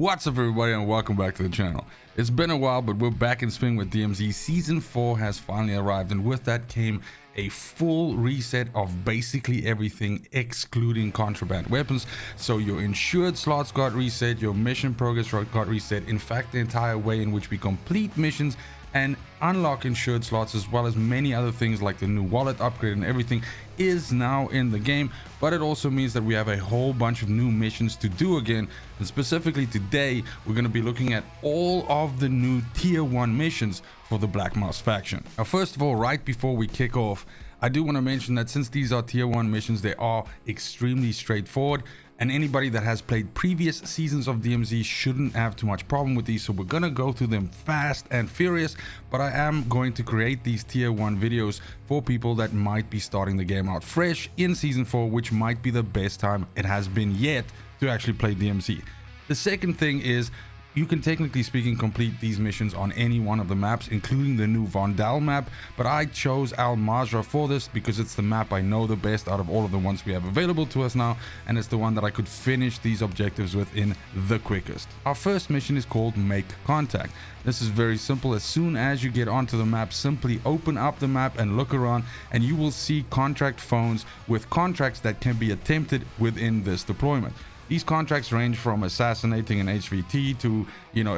What's up everybody and welcome back to the channel. It's been a while, but we're back in swing with DMZ. Season 4 has finally arrived, and with that came a full reset of basically everything excluding contraband weapons. So your insured slots got reset, your mission progress got reset, in fact the entire way in which we complete missions and unlock insured slots, as well as many other things like the new wallet upgrade and everything is now in the game. But it also means that we have a whole bunch of new missions to do again, and specifically today we're going to be looking at all of the new tier 1 missions for the Black Mous faction. Now first of all, right before we kick off, I do want to mention that since these are tier 1 missions, they are extremely straightforward, and anybody that has played previous seasons of DMZ shouldn't have too much problem with these. So we're gonna go through them fast and furious, but I am going to create these tier 1 videos for people that might be starting the game out fresh in season 4, which might be the best time it has been yet to actually play DMZ. The second thing is, you can technically speaking complete these missions on any one of the maps, including the new Vandal map, but I chose Al-Mazrah for this because it's the map I know the best out of all of the ones we have available to us now, and it's the one that I could finish these objectives within the quickest. Our first mission is called Make Contact. This is very simple. As soon as you get onto the map, simply open up the map and look around, and you will see contract phones with contracts that can be attempted within this deployment. These contracts range from assassinating an HVT to,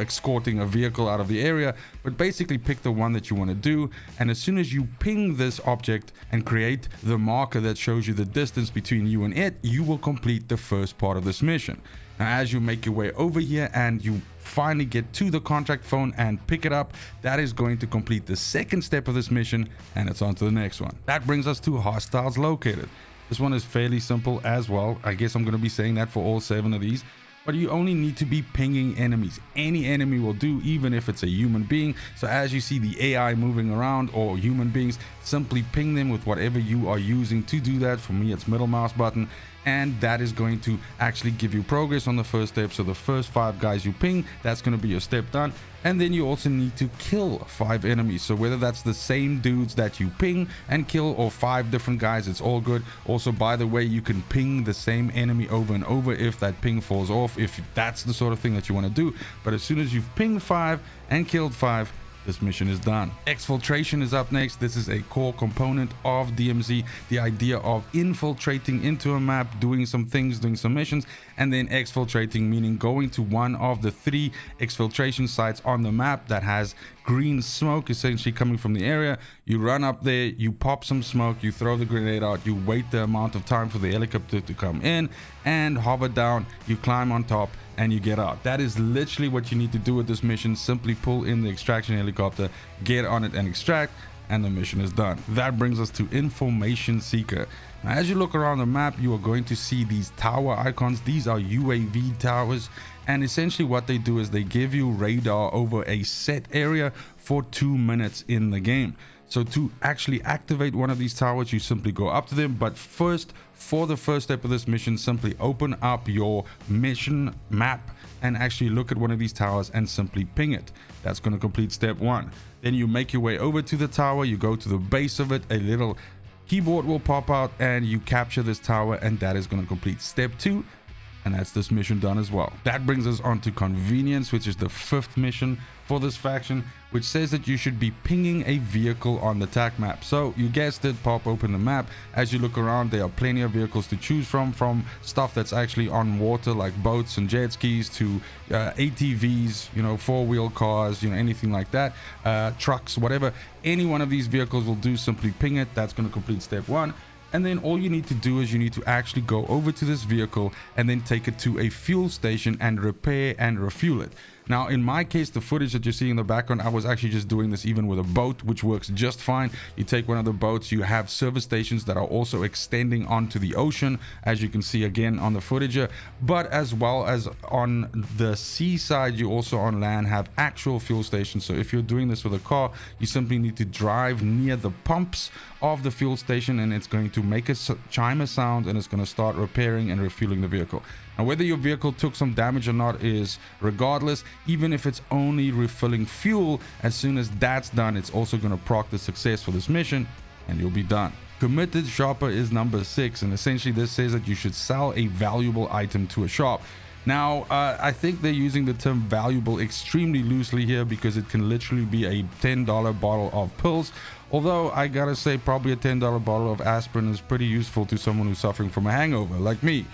escorting a vehicle out of the area, but basically pick the one that you want to do, and as soon as you ping this object and create the marker that shows you the distance between you and it, you will complete the first part of this mission. Now as you make your way over here and you finally get to the contract phone and pick it up, that is going to complete the second step of this mission, and it's on to the next one. That brings us to Hostiles Located. This one is fairly simple as well. I guess I'm going to be saying that for all 7 of these, but you only need to be pinging enemies. Any enemy will do, even if it's a human being. So as you see the AI moving around or human beings, simply ping them with whatever you are using to do that. For me, it's middle mouse button, and that is going to actually give you progress on the first step. So the first 5 guys you ping, that's going to be your step done. And then you also need to kill 5 enemies. So whether that's the same dudes that you ping and kill or 5 different guys, it's all good. Also, by the way, you can ping the same enemy over and over if that ping falls off, if that's the sort of thing that you want to do. But as soon as you've pinged 5 and killed 5, this mission is done. Exfiltration is up next. This is a core component of DMZ. The idea of infiltrating into a map, doing some things, doing some missions, and then exfiltrating, meaning going to one of the 3 exfiltration sites on the map that has green smoke essentially coming from the area. You run up there, you pop some smoke, you throw the grenade out, you wait the amount of time for the helicopter to come in and hover down, you climb on top and you get out. That is literally what you need to do with this mission. Simply pull in the extraction helicopter, get on it and extract, and the mission is done. That brings us to Information Seeker. Now, as you look around the map, you are going to see these tower icons. These are UAV towers, and essentially what they do is they give you radar over a set area for 2 minutes in the game. So to actually activate one of these towers, you simply go up to them. But first, for the first step of this mission, simply open up your mission map and actually look at one of these towers and simply ping it. That's going to complete step 1. Then you make your way over to the tower, you go to the base of it, a little keyboard will pop out and you capture this tower, and that is going to complete step 2. And that's this mission done as well. That brings us on to Convenience, which is the 5th mission for this faction, which says that you should be pinging a vehicle on the TAC map. So you guessed it, pop open the map. As you look around, there are plenty of vehicles to choose from stuff that's actually on water like boats and jet skis to ATVs, 4-wheel cars, anything like that, trucks, whatever. Any one of these vehicles will do. Simply ping it. That's going to complete step 1. And then all you need to do is you need to actually go over to this vehicle and then take it to a fuel station and repair and refuel it. Now, in my case, the footage that you see in the background, I was actually just doing this even with a boat, which works just fine. You take one of the boats, you have service stations that are also extending onto the ocean, as you can see again on the footage here. But as well as on the seaside, you also on land have actual fuel stations. So if you're doing this with a car, you simply need to drive near the pumps of the fuel station, and it's going to make a chimer sound, and it's going to start repairing and refueling the vehicle. Now, whether your vehicle took some damage or not is regardless. Even if it's only refilling fuel, as soon as that's done, it's also going to proc the success for this mission, and you'll be done. Committed shopper is number 6, and essentially this says that you should sell a valuable item to a shop. Now, I think they're using the term valuable extremely loosely here, because it can literally be a $10 bottle of pills. Although I gotta say, probably a $10 bottle of aspirin is pretty useful to someone who's suffering from a hangover like me.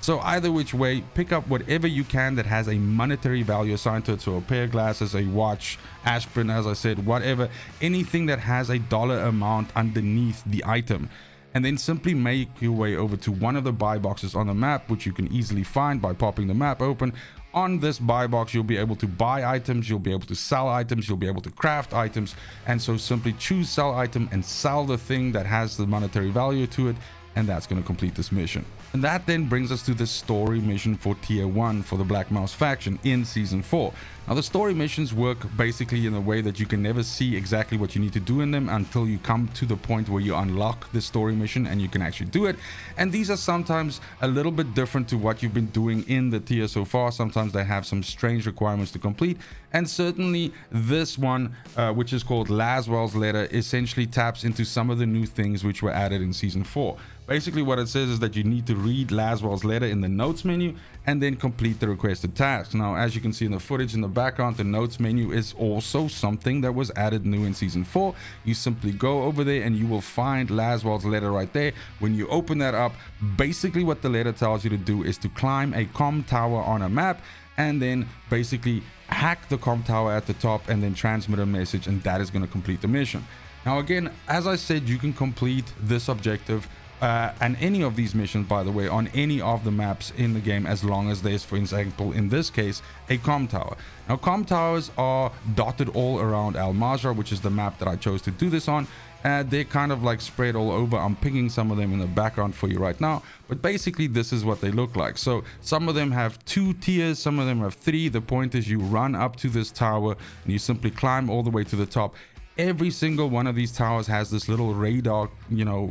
So either which way, pick up whatever you can that has a monetary value assigned to it. So a pair of glasses, a watch, aspirin, as I said, whatever, anything that has a dollar amount underneath the item. And then simply make your way over to one of the buy boxes on the map, which you can easily find by popping the map open. On this buy box, you'll be able to buy items, you'll be able to sell items, you'll be able to craft items. And so simply choose sell item and sell the thing that has the monetary value to it, and that's going to complete this mission. And that then brings us to the story mission for tier 1 for the Black Mous faction in season 4. Now, the story missions work basically in a way that you can never see exactly what you need to do in them until you come to the point where you unlock the story mission and you can actually do it. And these are sometimes a little bit different to what you've been doing in the tier so far. Sometimes they have some strange requirements to complete, and certainly this one, which is called Laswell's letter, essentially taps into some of the new things which were added in season 4. Basically what it says is that you need to read Laswell's letter in the notes menu and then complete the requested tasks. Now, as you can see in the footage in the background, the notes menu is also something that was added new in season 4. You simply go over there and you will find Laswell's letter right there. When you open that up, basically what the letter tells you to do is to climb a comm tower on a map and then basically hack the comm tower at the top and then transmit a message, and that is going to complete the mission. Now again, as I said, you can complete this objective and any of these missions, by the way, on any of the maps in the game, as long as there's, for example, in this case, a comm tower. Now, comm towers are dotted all around Al Mazrah, which is the map that I chose to do this on. They're kind of like spread all over. I'm picking some of them in the background for you right now, but basically this is what they look like. So some of them have 2 tiers, some of them have 3. The point is you run up to this tower and you simply climb all the way to the top. Every single one of these towers has this little radar,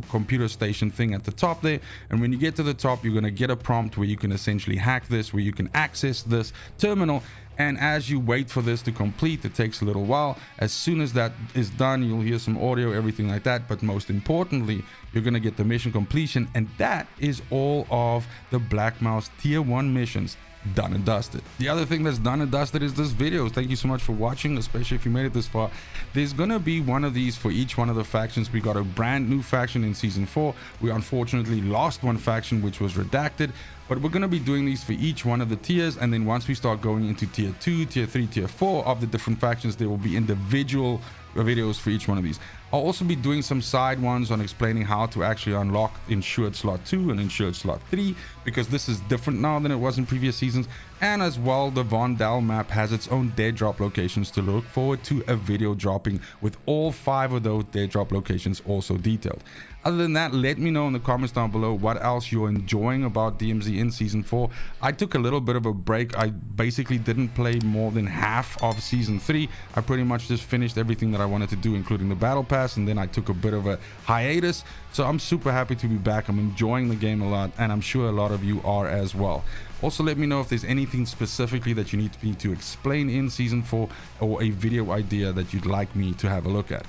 computer station thing at the top there. And when you get to the top, you're going to get a prompt where you can essentially hack this, where you can access this terminal. And as you wait for this to complete, it takes a little while. As soon as that is done, you'll hear some audio, everything like that. But most importantly, you're going to get the mission completion. And that is all of the Black Mous tier 1 missions done and dusted. The other thing that's done and dusted is this video. Thank you so much for watching, especially if you made it this far. There's gonna be one of these for each one of the factions. We got a brand new faction in season 4. We unfortunately lost one faction, which was redacted, but we're going to be doing these for each one of the tiers. And then once we start going into tier 2, tier 3, tier 4 of the different factions, there will be individual videos for each one of these. I'll also be doing some side ones on explaining how to actually unlock insured slot 2 and insured slot 3, because this is different now than it was in previous seasons. And as well, the Von Dal map has its own dead drop locations to look forward to a video dropping with all 5 of those dead drop locations also detailed. Other than that, let me know in the comments down below what else you're enjoying about DMZ in season 4. I took a little bit of a break. I basically didn't play more than half of season 3. I pretty much just finished everything that I wanted to do, including the battle pass, and then I took a bit of a hiatus. So I'm super happy to be back. I'm enjoying the game a lot, and I'm sure a lot of you are as well. Also, let me know if there's anything specifically that you need me to explain in season 4, or a video idea that you'd like me to have a look at.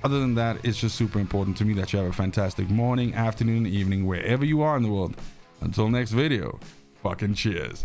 Other than that, it's just super important to me that you have a fantastic morning, afternoon, evening, wherever you are in the world. Until next video, fucking cheers.